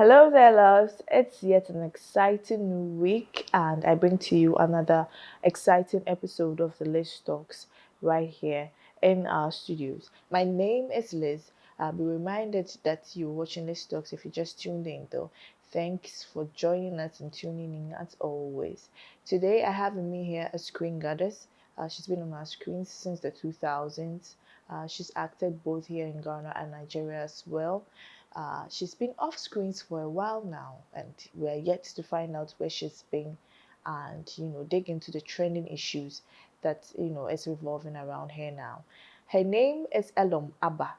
Hello there, loves. It's yet an exciting new week, and I bring to you another exciting episode of the Liz Talks right here in our studios. My name is Liz. I'll be reminded that you're watching Liz Talks if you just tuned in, though. Thanks for joining us and tuning in as always. Today, I have with me here a screen goddess. She's been on our screens since the 2000s. She's acted both here in Ghana and Nigeria as well. She's been off screens for a while now, and we're yet to find out where she's been and dig into the trending issues that is revolving around her now. Her name is Elorm Abba.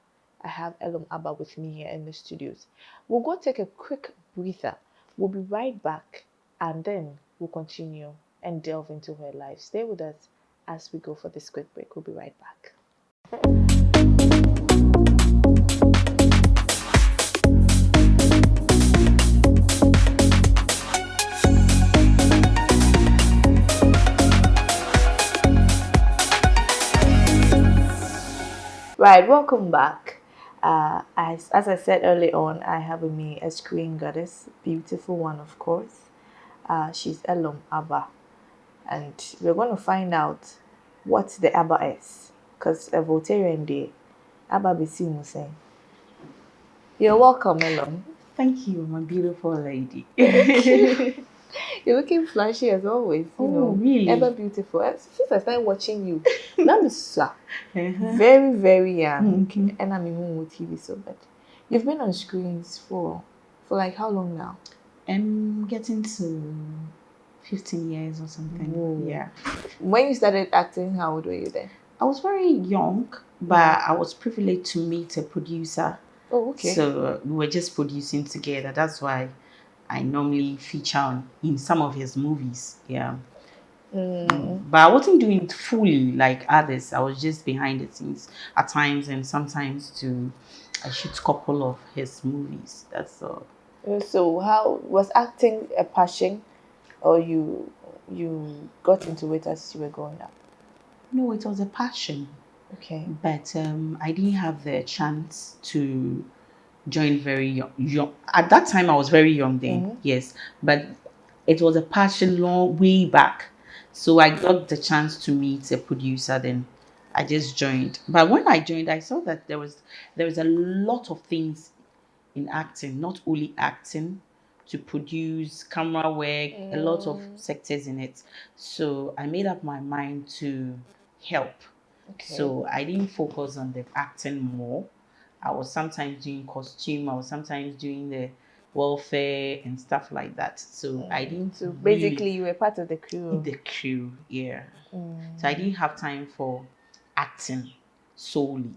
I have Elorm Abba with me here in the studios. We'll go take a quick breather. We'll be right back, and then we'll continue and delve into her life. Stay with us as we go for this quick break. We'll be right back. Right, welcome back. As I said early on, I have with me a screen goddess, beautiful one, of course. She's Elorm Abba, and we're going to find out what the Abba is, because a Voltarian day, Abba be seen saying. You're welcome, Elorm. Thank you, my beautiful lady. You're looking flashy as always. Really? Ever beautiful. Since I started watching you, that is very, very young. Okay. And I'm even with TV so bad. You've been on screens for like how long now? I'm getting to 15 years or something. Whoa. Yeah. When you started acting, how old were you then? I was very young, but I was privileged to meet a producer. Oh, okay. So we were just producing together. That's why I normally feature in some of his movies. Yeah. But I wasn't doing it fully like others. I was just behind the scenes at times, and sometimes I shoot a couple of his movies. That's all. So how was acting a passion, or you got into it as you were growing up? No, it was a passion. Okay. But I didn't have the chance to join very young. At that time, I was very young then, yes. But it was a passion long way back. So I got the chance to meet a producer then. I just joined. But when I joined, I saw that there was a lot of things in acting, not only acting, to produce, camera work, a lot of sectors in it. So I made up my mind to help. Okay. So I didn't focus on the acting more. I was sometimes doing costume, I was sometimes doing the welfare and stuff like that. So I didn't. So basically, you were part of the crew. The crew, yeah. So I didn't have time for acting solely.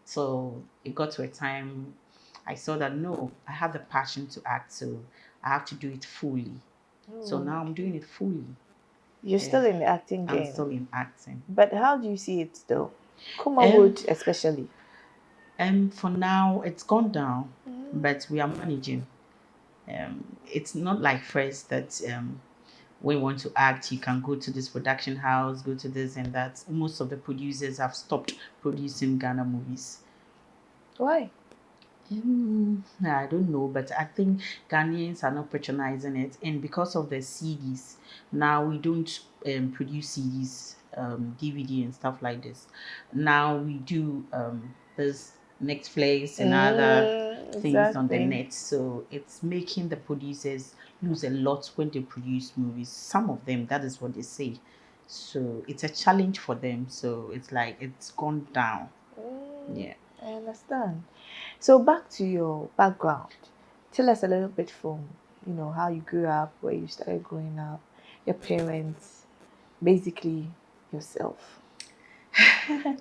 So it got to a time I saw that no, I have the passion to act, so I have to do it fully. So now I'm doing it fully. You're still in the acting game. I'm still in acting. But how do you see it though? Kumawood especially. For now, it's gone down, but we are managing. It's not like first that when you want to act, you can go to this production house, go to this and that. Most of the producers have stopped producing Ghana movies. Why? I don't know, but I think Ghanaians are not patronizing it, and because of the CDs, now we don't produce CDs, DVD and stuff like this. Now we do this Netflix and other things on the net, so it's making the producers lose a lot when they produce movies. Some of them, that is what they say. So it's a challenge for them. So it's like it's gone down. Yeah. I understand. So back to your background. Tell us a little bit from, how you grew up, where you started growing up, your parents, basically yourself.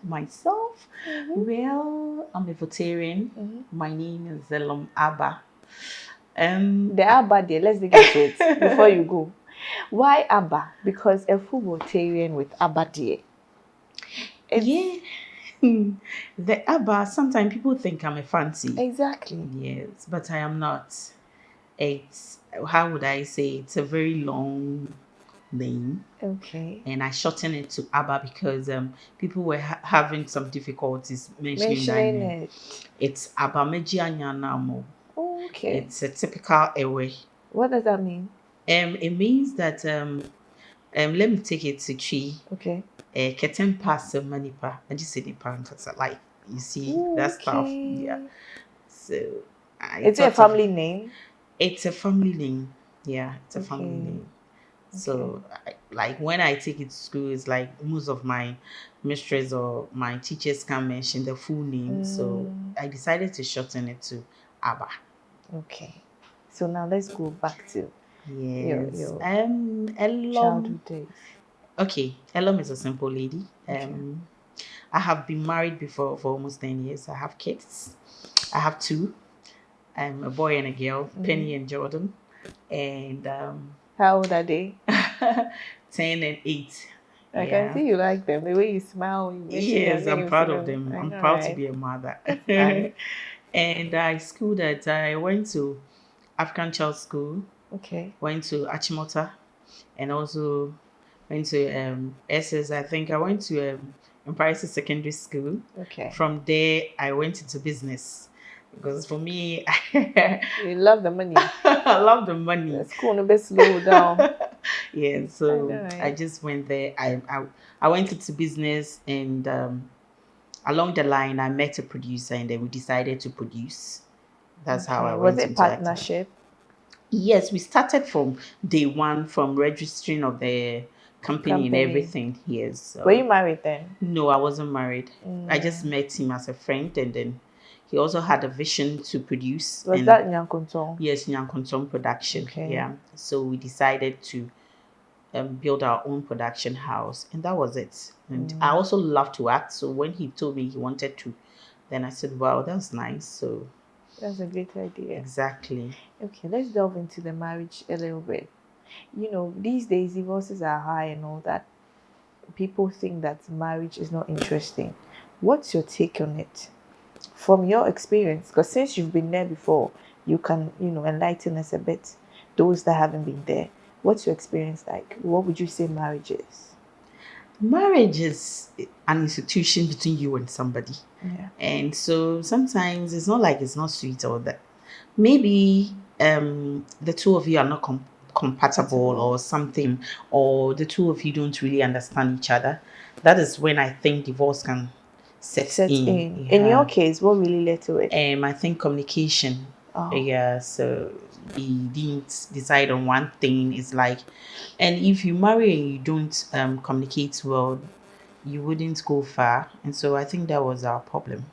Myself? Well, I'm a Voltarian. My name is Elorm Abba. The Abba there, let's dig into it before you go. Why Abba? Because a full Voltarian with Abba there. Yeah. The Abba, sometimes people think I'm a fancy. Exactly. Yes, but I am not. It's, how would I say, it's a very long name. Okay. And I shortened it to Abba because people were having some difficulties mentioning that name. It's Abba Meji Anyanamo. Okay. It's a typical Ewe. What does that mean? It means that let me take it to Chi. Okay. Keten pass manipa. I just say the parents like you see that stuff. Yeah. Okay. So I Is it a thought of family name? it's a family name. Yeah, it's a family Okay. name. Okay. So, like when I take it to school, it's like most of my mistress or my teachers can mention the full name. So I decided to shorten it to Abba. Okay. So now let's go back to Yes. your Elom. childhood days. Okay, Elom is a simple lady. Okay. I have been married before for almost 10 years. I have kids. I have two. A boy and a girl, Penny and Jordan. And How old are they? 10 and 8. I can Yeah. see you like them. The way you smile, when you mention their Yes, I'm names, proud of them. I I'm know, proud to right? be a mother. That's nice. And I schooled at, I went to African Child School, Okay. went to Achimota, and also went to SS. I think I went to Empire Secondary School. Okay. From there, I went into business because for me, You love the money. I love the money. The school no be slow down. Yeah, I so know, I right? just went there. I went into business, and along the line, I met a producer, and then we decided to produce. That's how I Okay. Was went it into acting. partnership? Yes, we started from day one, from registering of the company and Company. everything. Yes. Were you So married then? no, I wasn't married. I just Mm. met him as a friend, and then he also had a vision to produce. Was And that Nyankontong? yes, Nyankontom Production. Okay. Yeah. So we decided to build our own production house, and that was it. And I also love to act. So when he told me he wanted to, then I said, "Wow, that's nice." So That's a great idea. exactly. Okay, let's delve into the marriage a little bit. You know, these days divorces are high and all that. People think that marriage is not interesting. What's your take on it? From your experience, because since you've been there before, you can, enlighten us a bit, those that haven't been there. What's your experience like? What would you say marriage is? Marriage is an institution between you and somebody. Yeah. And so sometimes it's not like it's not sweet or that maybe the two of you are not compatible or something, or the two of you don't really understand each other. That is when I think divorce can set Set in. in. In your Yeah. case, what really led to it? I think communication. Oh, Yeah, so we didn't decide on one thing. It's like, and if you marry and you don't communicate well, you wouldn't go far. And so I think that was our problem.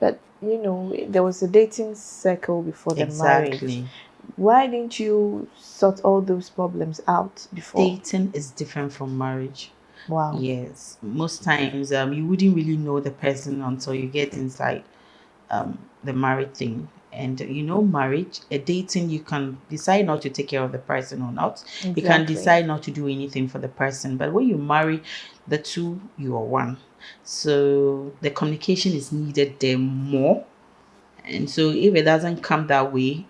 but there was a dating circle before the marriage. Exactly. Why didn't you sort all those problems out before? Dating is different from marriage. Wow. Yes, most times you wouldn't really know the person until you get inside the married thing. And marriage, a dating, you can decide not to take care of the person or not. You can Exactly. decide not to do anything for the person. But when you marry, the two, you are one. So the communication is needed there more. And so if it doesn't come that way,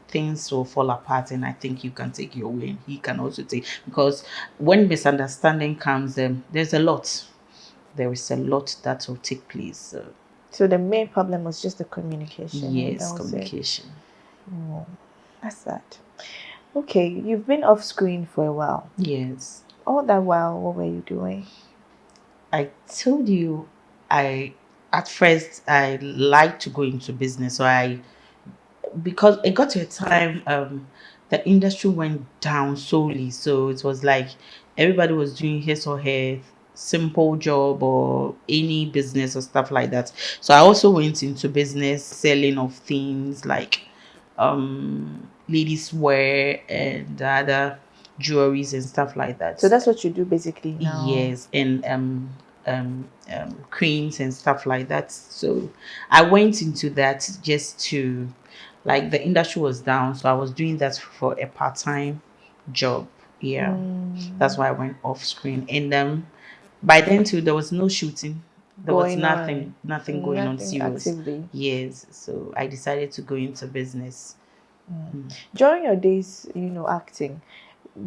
things will fall apart. And I think you can take your way, and he can also take, because when misunderstanding comes, there's a lot. There is a lot that will take place. So the main problem was just the communication, and that Yes, was it. communication. Oh, that's sad. Okay, you've been off screen for a while. Yes. All that while, what were you doing? I told you, I at first I like to go into business. So because it got to a time the industry went down solely. So it was like everybody was doing his or her simple job or any business or stuff like that. So I also went into business, selling of things like ladies wear and other jewelries and stuff like that. So that's what you do basically now. Yes, and creams and stuff like that. So I went into that just to, like, the industry was down, so I was doing that for a part-time job. Yeah, that's why I went off screen. And by then too, there was no shooting. There was Going on, nothing going on nothing serious. actively. Yes, so I decided to go into business. During your days, acting,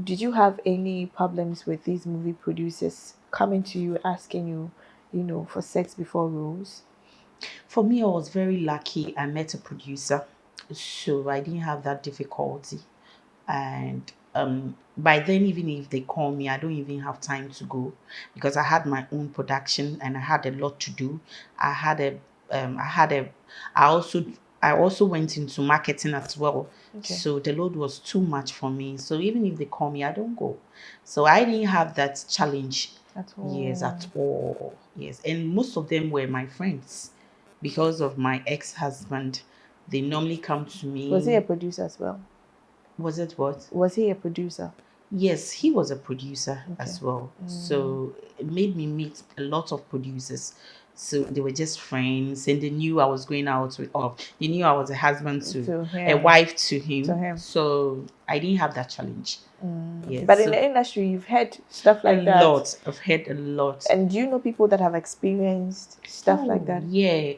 did you have any problems with these movie producers coming to you asking you, for sex before roles? For me, I was very lucky. I met a producer So I didn't have that difficulty. And by then, even if they call me, I don't even have time to go because I had my own production and I had a lot to do. I had a I had a I also went into marketing as well. Okay. So the load was too much for me. So even if they call me, I don't go. So I didn't have that challenge. At Yes, all. at all. Yes. And most of them were my friends because of my ex-husband. They normally come to Was he a me. producer as well? Was it what? Was he a producer? Yes, he was a producer Okay. as well. So it made me meet a lot of producers. So they were just friends and they knew I was going out with, or they knew I was a husband to, To a him. wife to To him. him. So I didn't have that challenge. Yes, But in so the industry, you've heard stuff a like that. lot. I've heard a lot. And do you know people that have experienced stuff like Oh, that? yeah.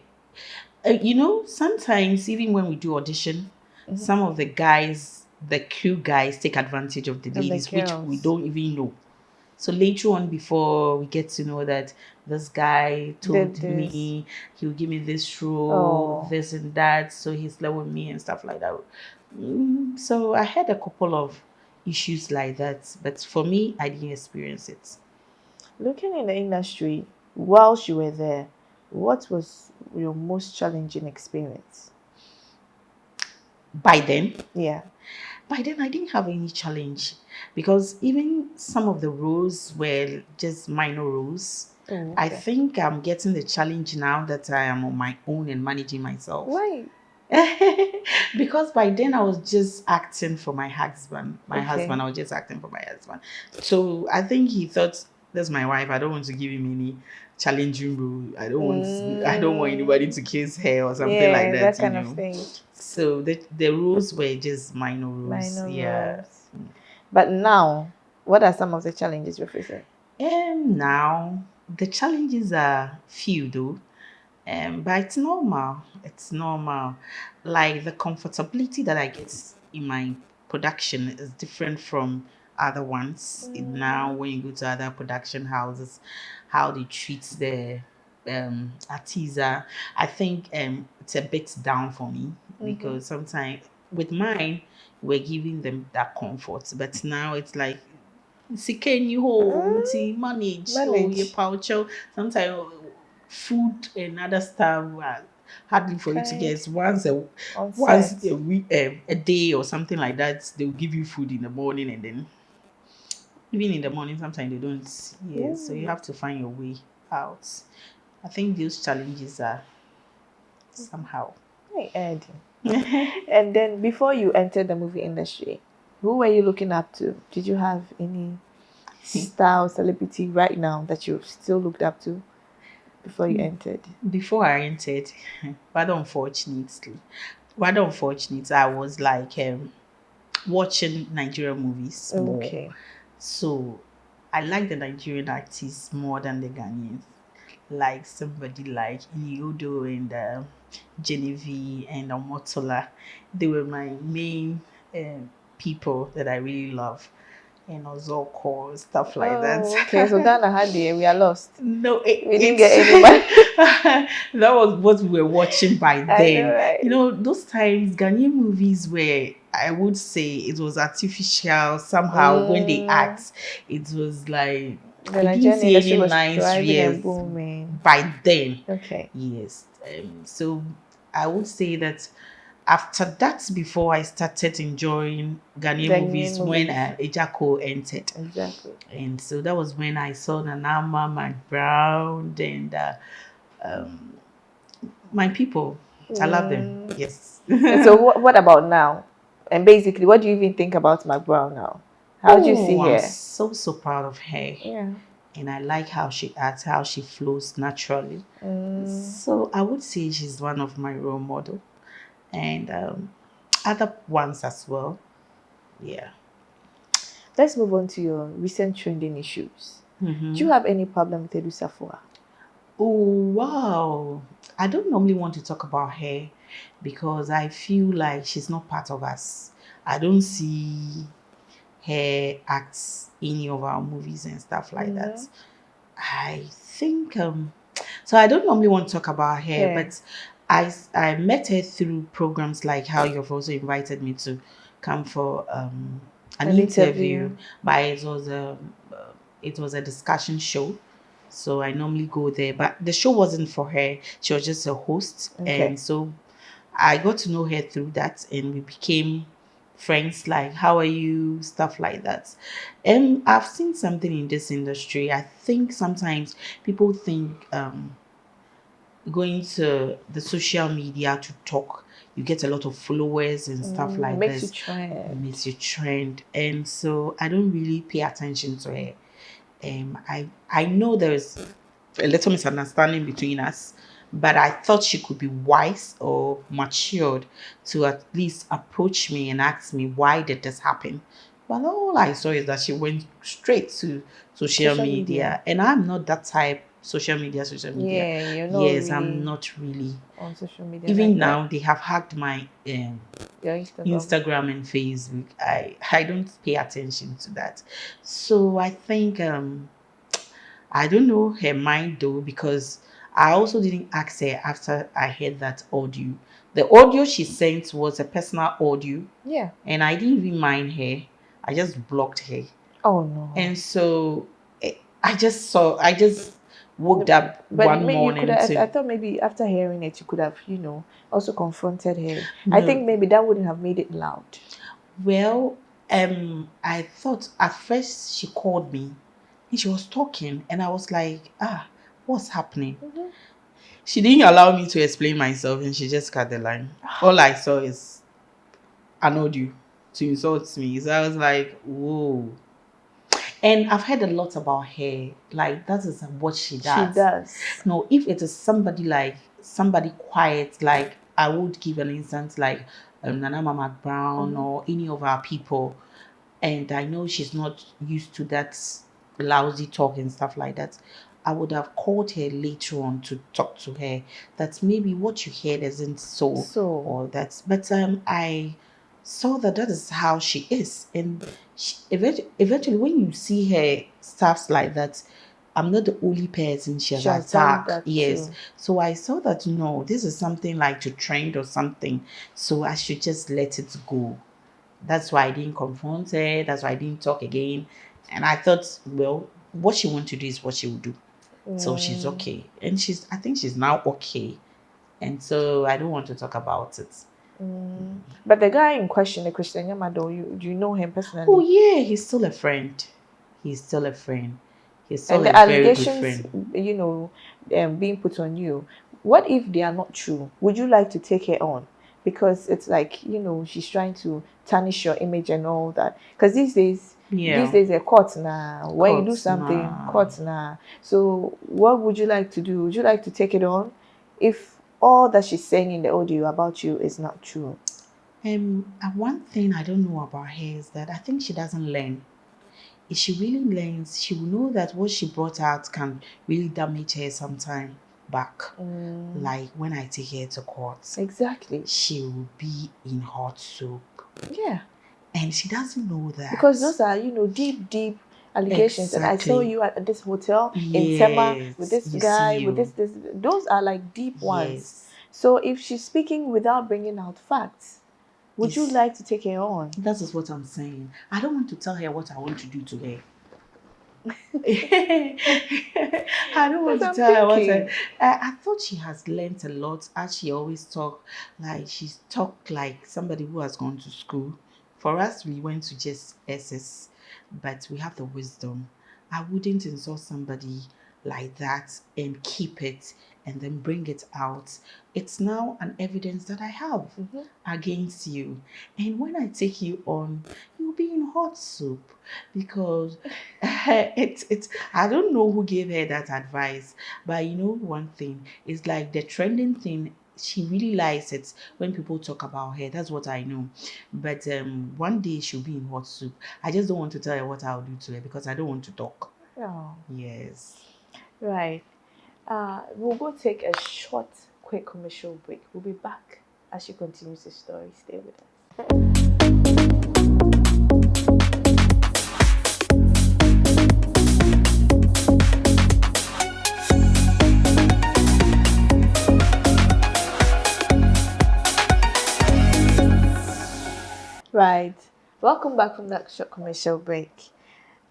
Sometimes even when we do audition, Mm-hmm. some of the guys, the crew guys, take advantage of the Of the ladies, which we girls. don't even know. So later on, before we get to know that this guy Did told this. me he'll give me this role, Oh. this and that, so he slept with me and stuff like that. So I had a couple of issues like that, but for me, I didn't experience it. Looking in the industry, whilst you were there, what was your most challenging experience? By then, Yeah. I didn't have any challenge because even some of the roles were just minor roles. Oh, I okay. think I'm getting the challenge now that I am on my own and managing myself. Why? Because by then I was just acting for my husband. Okay. I was just acting for my husband. So I think he thought, that's my wife. I don't want to give him any challenging role. I don't want anybody to kiss her or something like Yeah, that, that kind of thing. So the rules were just minor rules. Minor Yeah. roles. But now, what are some of the challenges you're facing? And now the challenges are few though. But it's normal. It's normal. Like the comfortability that I get in my production is different from other ones. Now, when you go to other production houses, how they treat the artisan, I think it's a bit down for me because sometimes with mine, we're giving them that comfort, but now it's like sika ni home to manage. So you Manage. pouch sometimes food and other stuff are hardly for you to Kind get on once set. a week, a day or something like that. They'll give you food in the morning and then even in the morning sometimes they don't. Yeah, so you have to find your way out. I think those challenges are somehow. Hey, Eddie. And then before you entered the movie industry, who were you looking up to? Did you have any star or celebrity right now that you still looked up to before you entered? Before I entered, rather unfortunately, I was like watching Nigerian movies more. Okay. So I like the Nigerian artists more than the Ghanaians. Like somebody like Niodo and Genevieve and Omotola. They were my main people that I really love. And Ozoko, stuff like that. Oh, okay. So Ghana had the we are lost. No, We didn't it's get anybody. that was what we were watching by I know, then. right? Those times Ghanaian movies were, I would say, it was artificial somehow. When they act, it was like The I didn't Nigerian see industry any was nice thriving and years booming. by then. Okay. Yes. So I would say that after that, before I started enjoying Ghanaian Ghanaian movies, when movies. Ejako entered. Exactly. And so that was when I saw Nanama, Mike Brown, and my people. I love them. Yes. And so what about now? And basically, what do you even think about McBrown now? How do you see Oh, I'm her? so proud of her. Yeah. And I like how she acts, how she flows naturally. So I would say she's one of my role model. And other ones as well. Yeah. Let's move on to your recent trending issues. Do you have any problem with Edu Safowaah? Oh, wow. I don't normally want to talk about her because I feel like she's not part of us. I don't see her act any of our movies and stuff like that. I think so I don't normally want to talk about her, Yeah. but I met her through programs like how you've also invited me to come for an An interview. interview, but it was a discussion show. So I normally go there, but the show wasn't for her. She was just a host, Okay. and so I got to know her through that, and we became friends. Like, how are you? Stuff like that. And I've seen something in this industry. I think sometimes people think going to the social media to talk, you get a lot of followers and stuff like Makes you this. trend. Makes you trend, and so I don't really pay attention to her. I know there's a little misunderstanding between us, but I thought she could be wise or matured to at least approach me and ask me why did this happen. But all I saw is that she went straight to social Social media. media, and I'm not that type. Social media. Yeah, you're not Yes, I'm really not really. on social media Even like that. now, they have hacked my Your Instagram. Instagram and Facebook. I don't pay attention to that. So I think I don't know her mind though, because I also didn't ask her after I heard that audio. The audio she sent was a personal audio, Yeah. and I didn't even mind her. I just blocked her. Oh no. And so I just woke up But one maybe you could morning have, I to thought maybe after hearing it, you could have, also confronted her. I no. think maybe that wouldn't have made it loud. Well, I thought at first she called me and she was talking, and I was like, what's happening? Mhm. She didn't allow me to explain myself, and she just cut the line. All I saw is an audio to insult me. So I was like, whoa. And I've heard a lot about her. Like, that is what she does. She does. No, if it is somebody quiet, like I would give an instance like Nana Mama Brown or any of our people, and I know she's not used to that lousy talk and stuff like that, I would have called her later on to talk to her that maybe what you heard isn't so or that. But I saw that is how she is, and eventually when you see her stuffs like that, I'm not the only person she has attacked. Yes. Too. So I saw that no, this is something like to trend or something. So I should just let it go. That's why I didn't confront her. That's why I didn't talk again. And I thought, well, what she wants to do is what she will do. So she's okay. And I think she's now okay. And so I don't want to talk about it. But the guy in question, the Christian Yamado, do you know him personally? Oh yeah, he's still a friend. He's still a friend. He's still and a the very good friend. allegations, being put on you, what if they are not true? Would you like to take her on? Because it's like, she's trying to tarnish your image and all that. Because these days, they're court now. When you do something, court now. So what would you like to do? Would you like to take it on if all that she's saying in the audio about you is not true? One thing I don't know about her is that I think she doesn't learn. If she really learns, she will know that what she brought out can really damage her sometime back. Like when I take her to court. Exactly. She will be in hot soup. Yeah. And she doesn't know that. Because those are, deep allegations. Exactly. And I saw you at this hotel in Tema with this guy, with this. Those are like deep ones. So if she's speaking without bringing out facts, would you like to take her on? That is what I'm saying. I don't want to tell her what I want to do to her. I don't want to tell her what I thought she has learned a lot, as she always talk. Like she's talked like somebody who has gone to school. For us, we went to just SS, but we have the wisdom. I wouldn't insult somebody like that and keep it and then bring it out. It's now an evidence that I have against you. And when I take you on, you'll be in hot soup because it's I don't know who gave her that advice, but one thing is like the trending thing. She really likes it when people talk about her. That's what I know. But one day she'll be in hot soup. I just don't want to tell her what I'll do to her because I don't want to talk. Oh. Yes. Right. We'll go take a short, quick commercial break. We'll be back as she continues the story. Stay with us. Right. Welcome back from that short commercial break.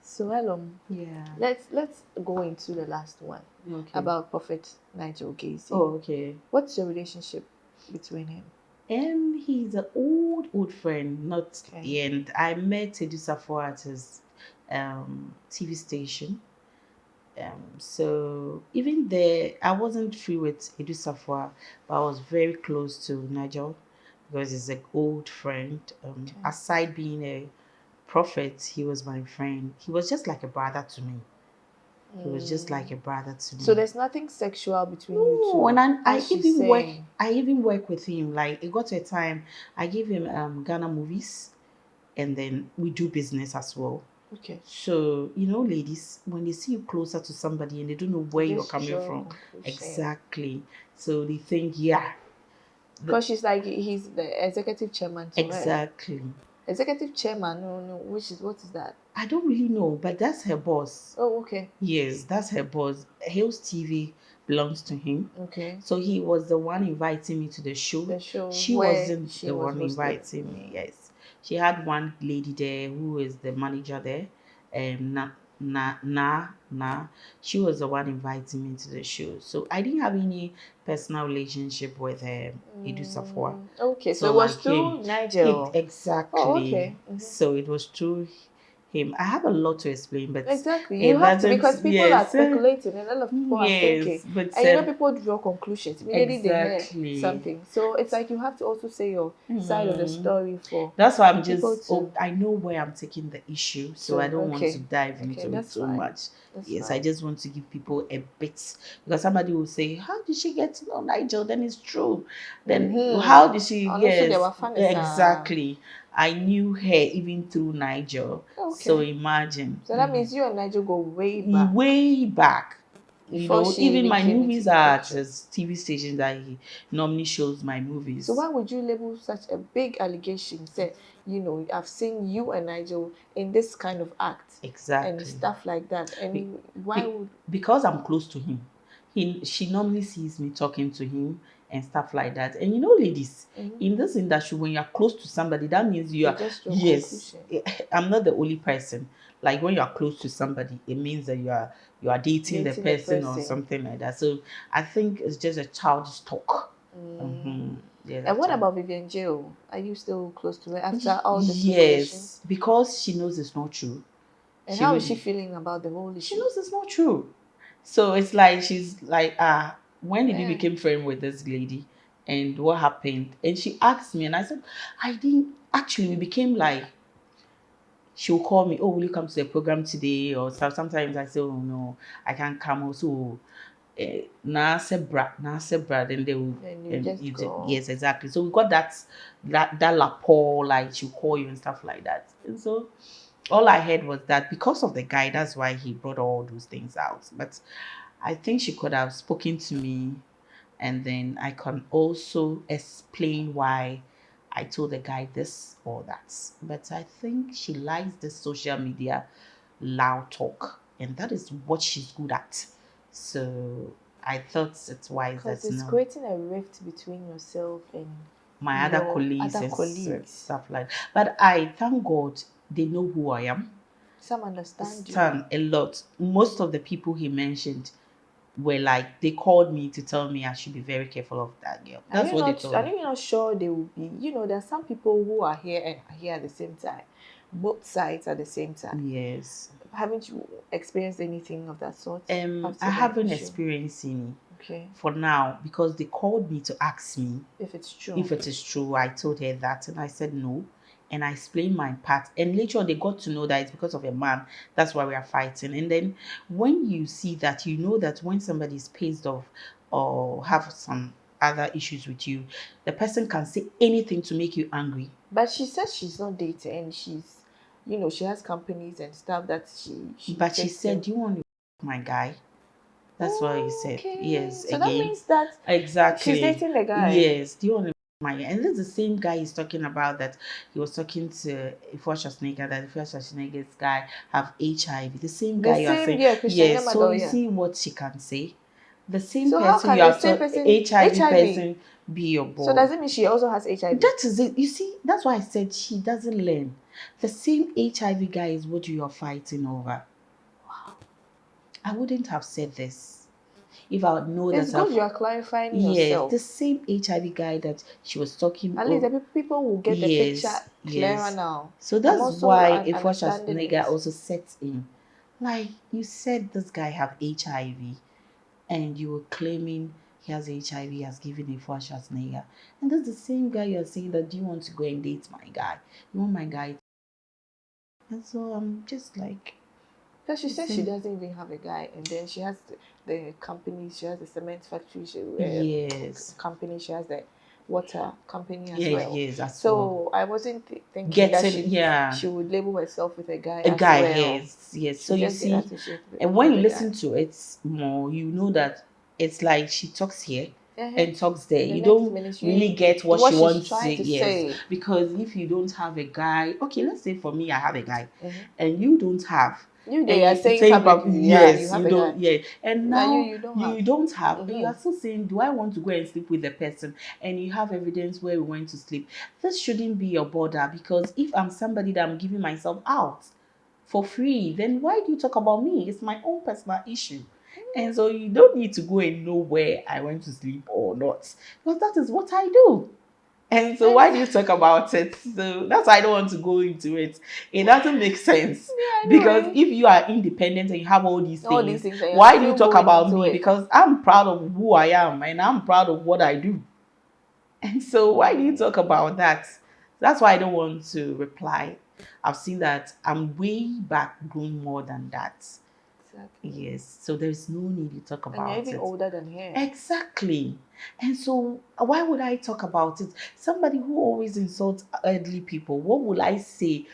So, Elom, Yeah. let's go into the last one Okay. about Prophet Nigel Gacy. Oh, okay. What's your relationship between him? He's an old friend, not Okay. and I met Safowaah at his TV station. So even there, I wasn't free with Safowaah, but I was very close to Nigel because he's an old friend. Okay. Aside being a prophet, he was my friend. He was just like a brother to me. He was just like a brother to So me. there's nothing sexual between you No, two, and I as she's even work. saying. I even work with him. Like it got to a time I gave him Ghana movies, and then we do business as well. Okay. So ladies, when they see you closer to somebody and they don't know where you're Just coming draw from, conclusion. exactly. So they think, yeah, Because she's like he's the executive chairman to her. exactly. Executive chairman, no, what is that? I don't really know, but that's her boss. Oh, okay. Yes, that's her boss. Hill's TV belongs to him. Okay. So he was the one inviting me to the show. The show She where wasn't she the was one hosted. inviting me. Yes. She had one lady there who is the manager there. Na na. She was the one inviting me to the show. So I didn't have any personal relationship with Safowaah. Okay, so So it was like through it Nigel. Oh, exactly. okay. So it was through him. I have a lot to explain, but Exactly. You it have to, doesn't. because people are Yes, speculating and a lot of people are thinking. yes, but And people draw conclusions immediately they hear exactly. something. So it's like you have to also say your side of the story for That's why I'm people just. Oh, to I know where I'm taking the issue, so I don't want to okay. dive Okay, into it that's so fine. much. That's Yes, I fine. just want to give people a bit because somebody will say, "How did she get to know Nigel?" Then it's true. Then how did she? And also there Yes, were fans. exactly. I knew her even through Nigel. So Okay. imagine. So that means you and Nigel go way back Way back. before she Even even my came into movies the are at picture. his TV station that he normally shows my So movies. why would you label such a big allegation? Say, I've seen you and Nigel in this kind of act and Exactly. stuff like that. Be, And why be, would because I'm close to him. She normally sees me talking to him and stuff like that. And ladies, in this industry, when you're close to somebody, that means you they are just draw yes. conclusion? I'm not the only person. Like when you're close to somebody, it means that you are dating the Dating the person or person. something like that. So I think it's just a childish talk. Yeah, And that's what all. about Vivian Jill? Are you still close to her after all this revelation? Yes, because she knows it's not true. And She how is she will. feeling about the whole She issue? knows it's not true. So it's like she's like, when did you Yeah. become friend with this lady? And what happened? And she asked me, and I said, I didn't actually we became like she'll call me, oh, will you come to the program today? Or stuff. Sometimes I say, oh no, I can't come. Also, na sebra, then they will And you just go. yes, exactly. So we got that rapport, like she'll call you and stuff like that. And so all I heard was that because of the guy, that's why he brought all those things out. But I think she could have spoken to me, and then I can also explain why I told the guy this or that. But I think she likes the social media loud talk, and that is what she's good at. So I thought it's wise Because that it's no, creating a rift between yourself and my other your colleagues other and colleagues. stuff like. But I thank God they know who I am. Some understand you. Stan a lot. Most of the people he mentioned were like they called me to tell me I should be very careful of that girl. That's what they told Are me. you not sure they will be? There are some people who are here and are here at the same time, both sides at the same time. Yes. Haven't you experienced anything of that sort I after the haven't issue? experienced any Okay, for now because they called me to ask me if it's true. if it is true. I told her that and I said no. And I explained my part. And later on, they got to know that it's because of a man. That's why we are fighting. And then when you see that, you know that when somebody is pissed off or have some other issues with you, the person can say anything to make you angry. But she says she's not dating and she has companies and stuff that she But she takes said, care. "Do you want to be my guy?" That's what he said. Okay, Yes, so that again. means that she's Exactly. dating the guy. Yes. Do you want to be my guy? And this is the same guy he's talking about that he was talking to Ifua Schwarzenegger, that Ifua Schwarzenegger's guy have HIV. The same The guy you are same, saying. yeah, Christian Yes. So Yamaga, you yeah. see what she can say. The same So how person can you the are same talking, person HIV HIV? person, be your So boy. does it mean she also has HIV? That is it. You see, that's why I said she doesn't learn. The same HIV guy is what you are fighting over. I wouldn't have said this if I would know It's that good I've. you are clarifying Yes, yourself. the same HIV guy that she was talking. At least Oh, the people will get the picture yes, clearer yes. now. So I'm that's also why a Fosha understanding nigga it. also sets in. Like you said, this guy have HIV, and you were claiming he has HIV, has given a Fosha nigga, and that's the same guy you're saying that do you want to go and date my guy? You want my guy? And so I'm just like, Because she says she listen, doesn't even have a guy, and then she has the company, she has the cement factory, yes, company, she has the water company as yes, well. yes, as well. So I wasn't thinking that Getting, yeah, she would label herself with a guy a as guy, well. yes, yes. So She you just get see, associated and when with you a guy. listen to it more, you know that it's like she talks here Uh-huh. and talks there. The You next don't minute, really you get what what she she's wants to say, trying to yes. say. Because if you don't have a guy, okay, let's say for me, I have a guy, Mhm. and you don't have, You and they are you saying saying, publicly, yeah, you yes, have you a guy. don't, yeah, and Now now you don't have. you don't have, and you Mhm. are still saying, do I want to go and sleep with the person? And you have evidence where we went to sleep. This shouldn't be your border, because if I'm somebody that I'm giving myself out for free, then why do you talk about me? It's my own personal issue. And so you don't need to go and know where I went to sleep or not, because that is what I do. And so why do you talk about it? So that's why I don't want to go into it. It doesn't make sense. Yeah, I know, Because right? if you are independent and you have all these All these things, things, and you're why do you still talk going about into me? it. Because I'm proud of who I am and I'm proud of what I do. And so why do you talk about that? That's why I don't want to reply. I've seen that I'm way back grown more than that. Exactly. Yes. So there's no need to talk And you're about even it. older than her. Exactly. And so why would I talk about it? Somebody who always insults elderly people, what will I say?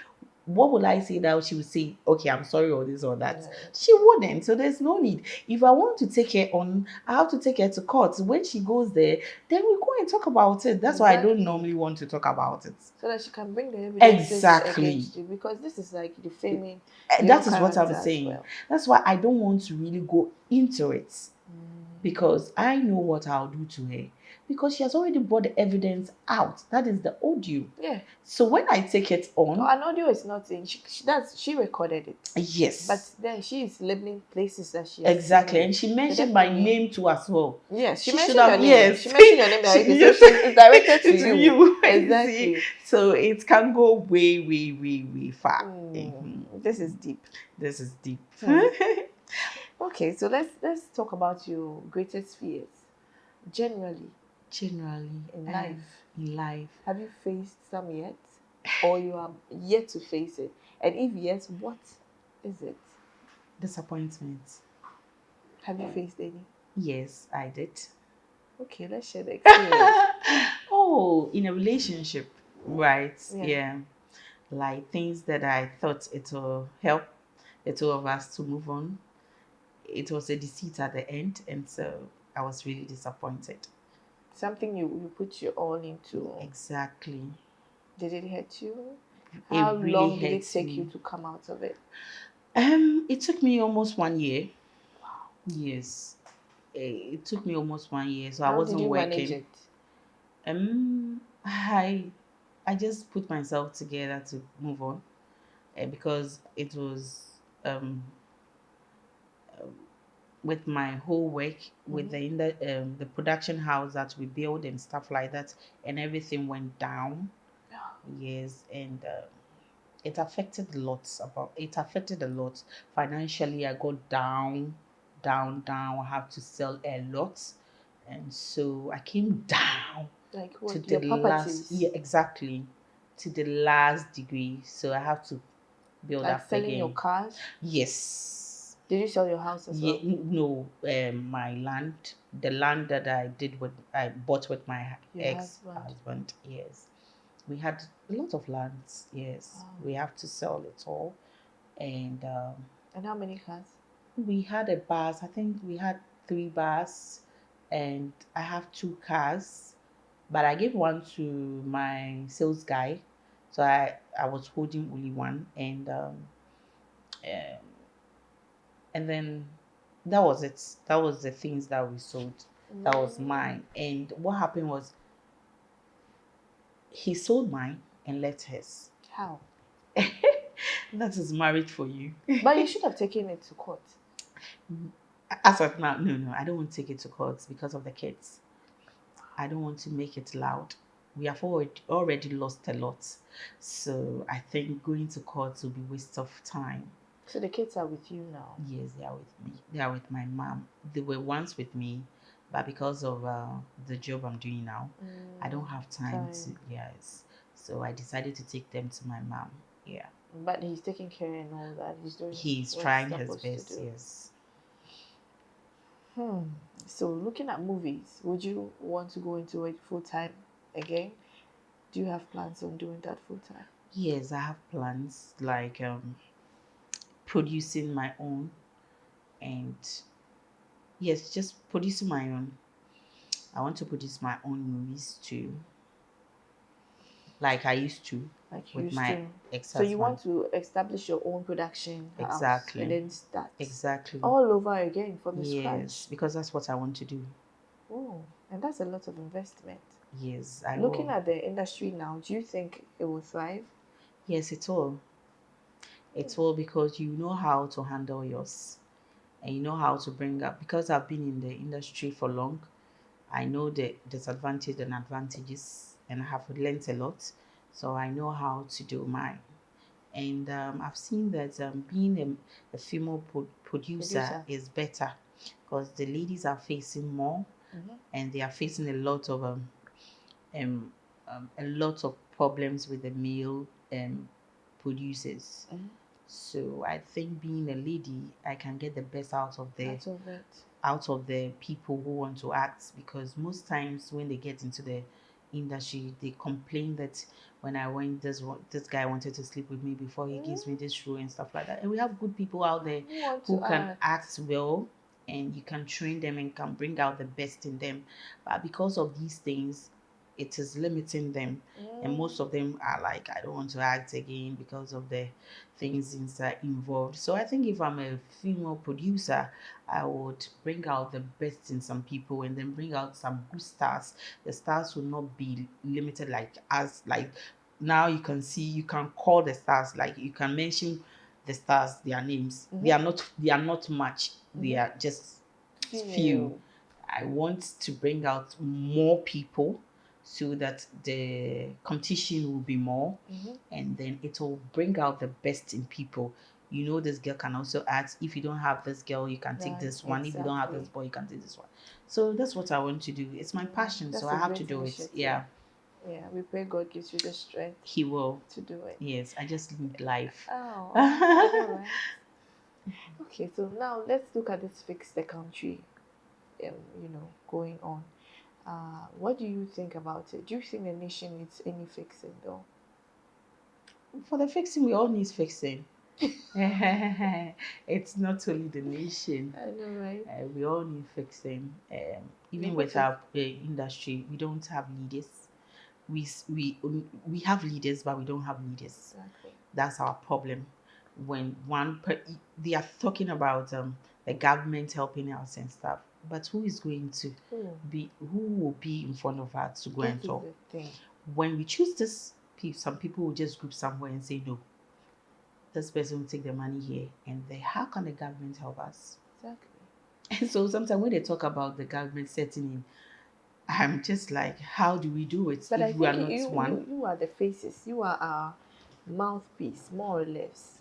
What will I say that she would say, okay, I'm sorry, or this or that? Yeah. She wouldn't. So there's no need. If I want to take her on, I have to take her to court. When she goes there, then we go and talk about it. That's why I don't Exactly. normally want to talk about it. So that she can bring the evidences Exactly. against you, because this is like defaming your That is what I'm character as saying. well. That's why I don't want to really go into it, Mm. because I know what I'll do to her, because she has already brought the evidence out. That is the audio. Yeah. So when I take it No, on, an audio is not in. She recorded it, but yes, then she is labeling places that she has seen exactly. you. And she So mentioned my definitely, name too as well. yes, she She should mentioned your have, name. yes. She mentioned your name She, directly, so yes, it's directed to to you. you. You see, Exactly. so it can go way, way, way, way far. Mhm. This is deep. This is deep. Hmm. Okay, so let's talk about your greatest fears. Generally, Generally, in life, in life, have you faced some yet? Or you are yet to face it? And if yes, what is it? disappointment. Have you faced any? Yes, I did. Okay, let's share the experience. Oh, in a relationship, right? Yeah. Yeah. Like things that I thought it will help the two of us to move on. It was a deceit at the end, and so I was really disappointed. Something you put your all into. Exactly. Did it hurt you? How It really long did it hurts take you me. to come out of it? It took me almost 1 year. Yes. It took me almost 1 year, so I How did wasn't you manage working. it? I just put myself together to move on, because it was um with my whole work with Mm-hmm. the production house that we build and stuff like that, and everything went down. Yes, and it affected a lot financially. I got down, down. I have to sell a lot, and so I came down Like to what? the Your last, properties? yeah, exactly, to the last degree. So I have to build Like up selling your again. cars? Yes. Did you sell your house as Yeah, well? no, my land, the land that I bought with my Your husband? ex-husband. Yes, we had a lot of lands. Yes, Wow. we have to sell it all, and And how many cars? we had a bus. I think we had 3 bus, and I have 2 cars, but I gave one to my sales guy, so I was holding only one, and then that was it. That was the things that we sold. That was Mm. mine. And what happened was he sold mine and left his. How? That is marriage for you. But you should have taken it to court. As of now, no, I don't want to take it to court because of the kids. I don't want to make it loud. We have already lost a lot. So I think going to court will be waste of time. So the kids are with you now. Yes, they are with me. They are with my mom. They were once with me, but because of the job I'm doing now, I don't have time to. Yes, so I decided to take them to my mom. Yeah. But he's taking care and all that. He's doing. He's what trying he's his supposed to best. do. Yes. So looking at movies, would you want to go into it full time again? Do you have plans on doing that full time? Yes, I have plans like producing my own, and yes, just producing my own. I want to produce my own movies too, like I used to Like with used my to. ex So you want husband. to establish your own production house Exactly. and then start Exactly. all over again from the Yes, scratch. because that's what I want to do. Oh, and that's a lot of investment. Yes, I Looking will. at the industry now, do you think it will thrive? Yes, it will. It will because you know how to handle yours and you know how to bring up. Because I've been in the industry for long, I know the disadvantages and advantages, and I have learned a lot. So I know how to do mine. And I've seen that being a female producer Producer. is better because the ladies are facing more and they are facing um, a lot of problems with the male producers. So I think being a lady, I can get the best Out of it. out of the people who want to act, because most times when they get into the industry they complain that when I went, this guy wanted to sleep with me before he gives me this role and stuff like that. And we have good people out there You want who to can act. act well, and you can train them and can bring out the best in them, but because of these things it is limiting them. And most of them are like, I don't want to act again because of the things inside involved. So I think if I'm a female producer, I would bring out the best in some people and then bring out some good stars. The stars will not be limited like us. Like now you can call the stars, like you can mention the stars, their names. They are not much. They are just few. I want to bring out more people so that the competition will be more, and then it will bring out the best in people. You know, this girl can also act. If you don't have this girl, you can take this one. If you don't have this boy, you can take this one. So that's what I want to do. It's my passion, so That's I a have to great do it. initiative. Yeah, Yeah, we pray God gives you the strength he will. to do it. Yes, I just need life. Oh, I know, right? Okay, so now let's look at this fix the country, going on. What do you think about it? Do you think the nation needs any fixing though? For the fixing, we all need fixing. It's not only the nation. I know, right? We all need fixing. Even Yeah, with okay. our industry, we don't have leaders. We have leaders, but we don't have leaders. Exactly. That's our problem. When they are talking about the government helping us and stuff, but who is going to who will be in front of us to go and talk? The thing. When we choose this, some people will just group somewhere and say no. This person will take the money here, and how can the government help us? Exactly. And so sometimes when they talk about the government setting in, I'm just like, how do we do it But if I we are think not one? you are the faces. You are our mouthpiece, more or less.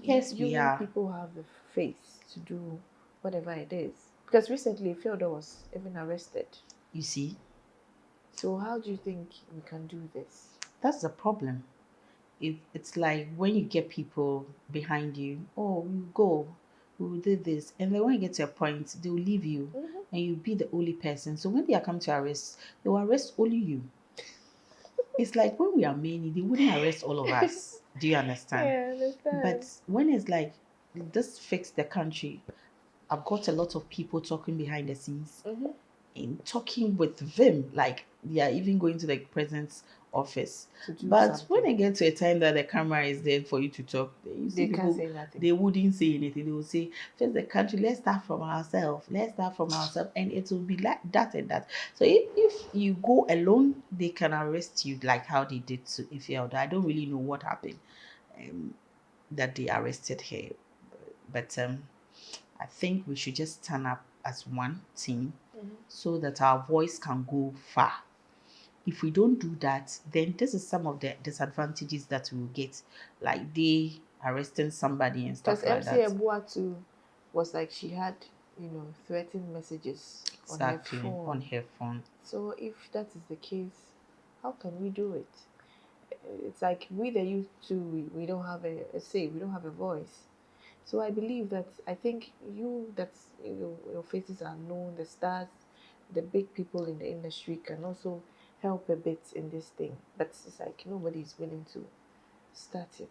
Yes, you we make are. people have the face to do whatever it is. Because recently, Fyodor was even arrested. You see? So how do you think we can do this? That's the problem. It's like when you get people behind you, oh, we go, we will do this. And then when you get to a point, they'll leave you and you'll be the only person. So when they are come to arrest, they will arrest only you. It's like when we are many, they wouldn't arrest all of us. Do you understand? Yeah, I understand. But when it's like, this fix the country, I've got a lot of people talking behind the scenes and talking with them, like they are even going to the president's office. to do But when something. it gets to a time that the camera is there for you to talk, then you see They can't people, say nothing. they wouldn't say anything. They will say, first the country, let's start from ourselves. Let's start from ourselves. And it will be like that and that. So if you go alone, they can arrest you like how they did to Ifielda. I don't really know what happened um, that they arrested her. But I think we should just stand up as one team so that our voice can go far. If we don't do that, then this is some of the disadvantages that we will get, like they arresting somebody and Because stuff like MC that. Ebuatu was like she had, threatening messages on her Exactly, on phone. her phone. So if that is the case, how can we do it? It's like we the youth too, we don't have a say, we don't have a voice. So I believe that I think your faces are known, the stars, the big people in the industry can also help a bit in this thing. But it's like nobody is willing to start it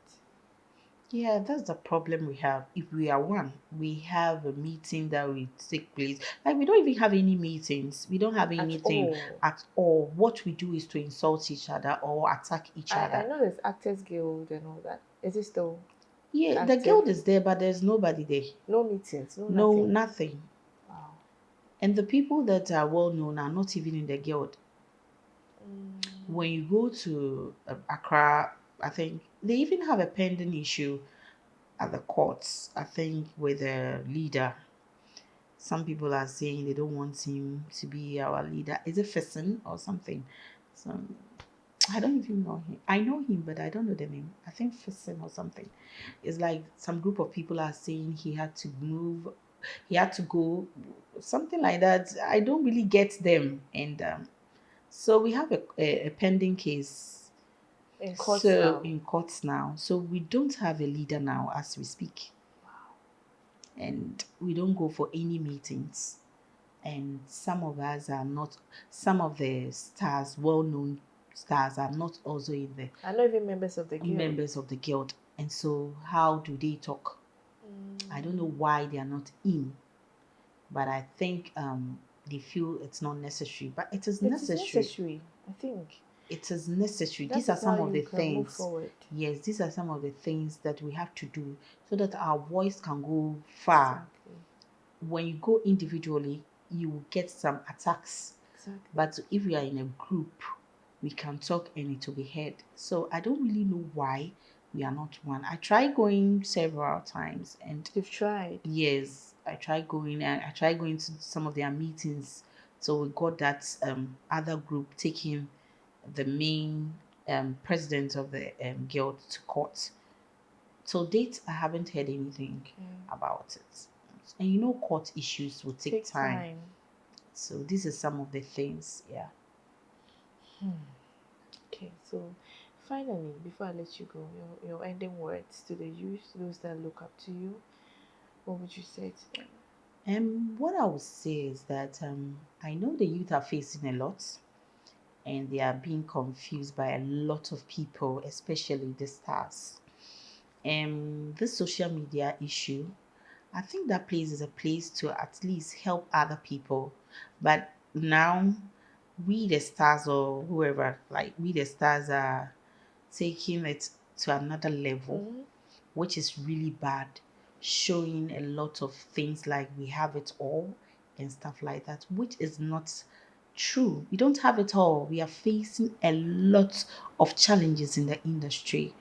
Yeah, that's the problem we have. If we are one, we have a meeting that will take place. Like we don't even have any meetings. We don't have at anything all. at all. What we do is to insult each other or attack each I other. know there's Actors Guild and all that. Is it still Yeah, the active? guild is there, but there's nobody there. No meetings, no No, nothing. nothing. Wow. And the people that are well known are not even in the guild. When you go to Accra, I think they even have a pending issue at the courts, I think, with the leader. Some people are saying they don't want him to be our leader. Is it Fesson or something? So I don't even know him. I know him, but I don't know the name. I think Fesson or something. It's like some group of people are saying he had to move, he had to go, something like that. I don't really get them. And so we have a pending case. In courts So now. in courts now. So we don't have a leader now as we speak. And we don't go for any meetings. And some of us are not, some of the stars, well-known stars, are not also in the Are not even members of the guild. members of the guild. And so how do they talk? I don't know why they are not in, but I think they feel it's not necessary, but it is It is necessary. necessary, I think. It is necessary. That These are is how some of you the can move things. forward. Yes, these are some of the things that we have to do so that our voice can go far. Exactly. When you go individually, you will get some attacks. Exactly. But if we are in a group, we can talk and it will be heard. So I don't really know why we are not one. I tried going several times, and You've tried. yes, I tried going, and I tried going to some of their meetings. So we got that other group taking the main president of the guild to court. So date, I haven't heard anything about it. And court issues will take time. So this is some of the things, yeah. Okay, so finally, before I let you go, your ending words to the youth, those that look up to you, what would you say to them? What I would say is that I know the youth are facing a lot, and they are being confused by a lot of people, especially the stars. This social media issue, I think that place is a place to at least help other people. But now, we the stars or whoever, like we the stars, are taking it to another level, which is really bad, showing a lot of things like we have it all and stuff like that, which is not true. We don't have it all. We are facing a lot of challenges in the industry.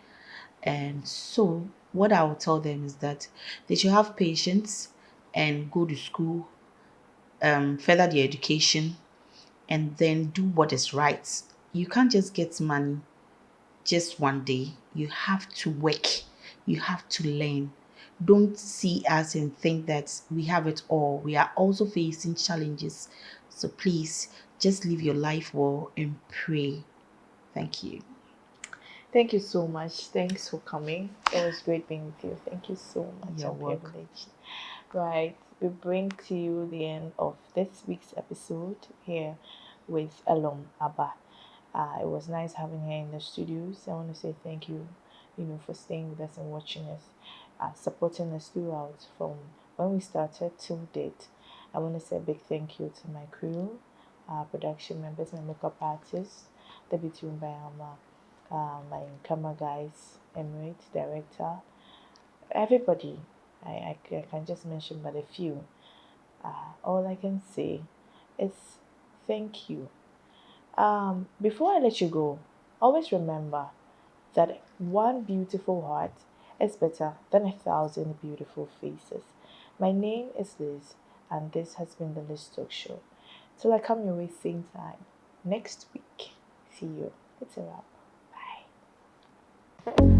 And so, what I will tell them is that they should have patience and go to school, further their education, and then do what is right. You can't just get money just one day. You have to work, you have to learn. Don't see us and think that we have it all. We are also facing challenges. So please just live your life well and pray. Thank you. Thank you so much. Thanks for coming. It was great being with you. Thank you so much. You're I'm welcome. privileged. Right, we bring to you the end of this week's episode here with Elorm Abba. It was nice having her in the studios. I want to say thank you, for staying with us and watching us, supporting us throughout from when we started till date. I want to say a big thank you to my crew, production members, my makeup artists, Deputy Mbayama, my camera guys, Emirate director, everybody. I can just mention but a few. All I can say is thank you. Before I let you go, always remember that one beautiful heart is better than 1,000 beautiful faces. My name is Liz, and this has been the Liz Talk Show. Till I come your way same time next week. See you. It's a wrap. Bye.